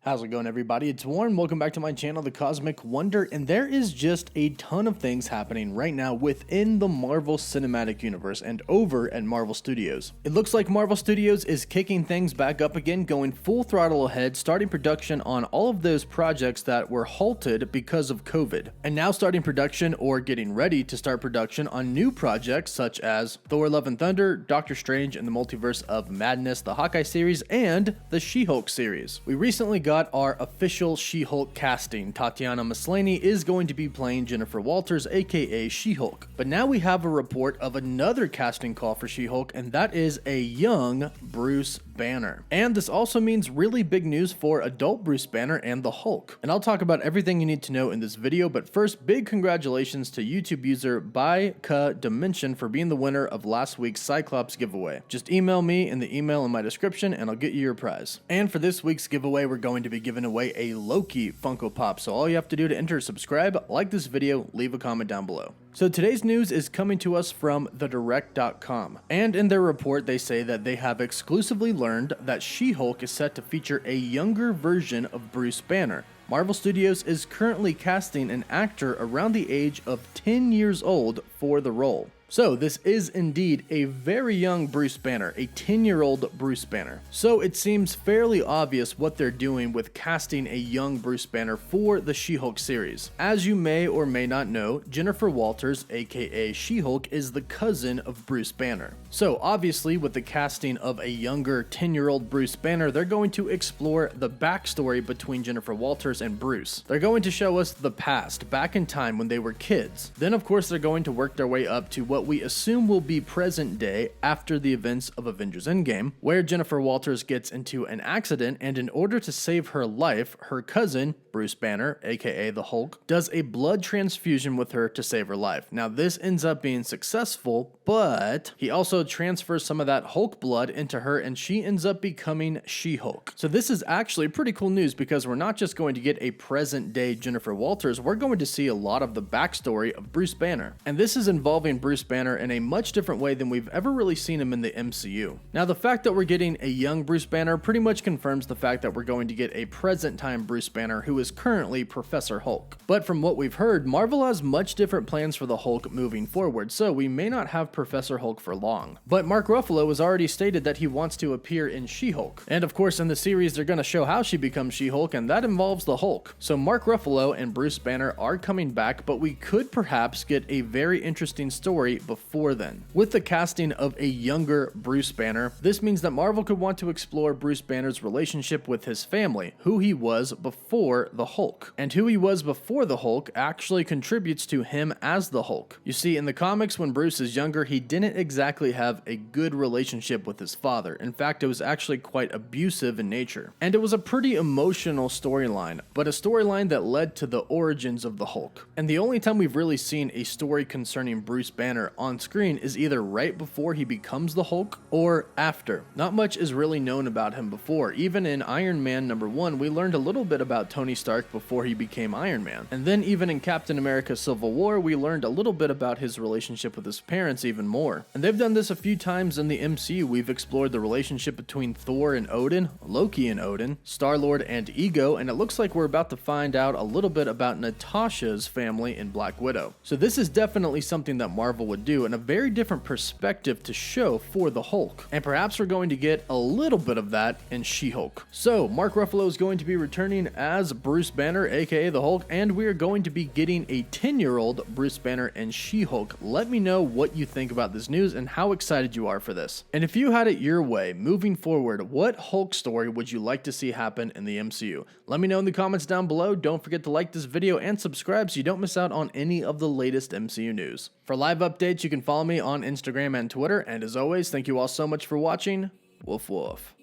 How's it going, everybody? It's Warren. Welcome back to my channel, The Cosmic Wonder, and there is just a ton of things happening right now within the Marvel Cinematic Universe and over at Marvel Studios. It looks like Marvel Studios is kicking things back up again, going full throttle ahead, starting production on all of those projects that were halted because of COVID, and now starting production or getting ready to start production on new projects such as Thor: Love and Thunder, Doctor Strange and the Multiverse of Madness, the Hawkeye series, and the She-Hulk series. We recently got our official She-Hulk casting. Tatiana Maslany is going to be playing Jennifer Walters, aka She-Hulk. But now we have a report of another casting call for She-Hulk, and that is a young Bruce Banner. And this also means really big news for adult Bruce Banner and the Hulk. And I'll talk about everything you need to know in this video, but first, big congratulations to YouTube user Dimension for being the winner of last week's Cyclops giveaway. Just email me in the email in my description and I'll get you your prize. And for this week's giveaway, we're going to be giving away a Loki Funko Pop. So all you have to do to enter is subscribe, like this video, leave a comment down below. So today's news is coming to us from thedirect.com, and in their report they say that they have exclusively learned that She-Hulk is set to feature a younger version of Bruce Banner. Marvel Studios is currently casting an actor around the age of 10 years old for the role. So this is indeed a very young Bruce Banner, a 10-year-old Bruce Banner. So it seems fairly obvious what they're doing with casting a young Bruce Banner for the She-Hulk series. As you may or may not know, Jennifer Walters, aka She-Hulk, is the cousin of Bruce Banner. So obviously with the casting of a younger 10-year-old Bruce Banner, they're going to explore the backstory between Jennifer Walters and Bruce. They're going to show us the past, back in time when they were kids. Then of course they're going to work their way up to what we assume will be present day after the events of Avengers Endgame, where Jennifer Walters gets into an accident, and in order to save her life, her cousin, Bruce Banner, aka the Hulk, does a blood transfusion with her to save her life. Now this ends up being successful, but he also transfers some of that Hulk blood into her and she ends up becoming She-Hulk. So this is actually pretty cool news because we're not just going to get a present day Jennifer Walters, we're going to see a lot of the backstory of Bruce Banner. And this is involving Bruce Banner in a much different way than we've ever really seen him in the MCU. Now the fact that we're getting a young Bruce Banner pretty much confirms the fact that we're going to get a present time Bruce Banner who is currently Professor Hulk. But from what we've heard, Marvel has much different plans for the Hulk moving forward, so we may not have Professor Hulk for long. But Mark Ruffalo has already stated that he wants to appear in She-Hulk. And of course in the series they're going to show how she becomes She-Hulk, and that involves the Hulk. So Mark Ruffalo and Bruce Banner are coming back, but we could perhaps get a very interesting story before then. With the casting of a younger Bruce Banner, this means that Marvel could want to explore Bruce Banner's relationship with his family, who he was before the Hulk. And who he was before the Hulk actually contributes to him as the Hulk. You see, in the comics when Bruce is younger, he didn't exactly have a good relationship with his father. In fact, it was actually quite abusive in nature. And it was a pretty emotional storyline, but a storyline that led to the origins of the Hulk. And the only time we've really seen a story concerning Bruce Banner on screen is either right before he becomes the Hulk or after. Not much is really known about him before. Even in Iron Man #1, we learned a little bit about Tony Stark before he became Iron Man. And then even in Captain America Civil War, we learned a little bit about his relationship with his parents even more. And they've done this a few times in the MCU. We've explored the relationship between Thor and Odin, Loki and Odin, Star-Lord and Ego, and it looks like we're about to find out a little bit about Natasha's family in Black Widow. So this is definitely something that Marvel would do, and a very different perspective to show for the Hulk. And perhaps we're going to get a little bit of that in She-Hulk. So Mark Ruffalo is going to be returning as Bruce Banner, aka the Hulk, and we are going to be getting a 10-year-old Bruce Banner and She-Hulk. Let me know what you think about this news and how excited you are for this. And if you had it your way, moving forward, what Hulk story would you like to see happen in the MCU? Let me know in the comments down below. Don't forget to like this video and subscribe so you don't miss out on any of the latest MCU news. For live updates, you can follow me on Instagram and Twitter, and as always, thank you all so much for watching. Woof woof.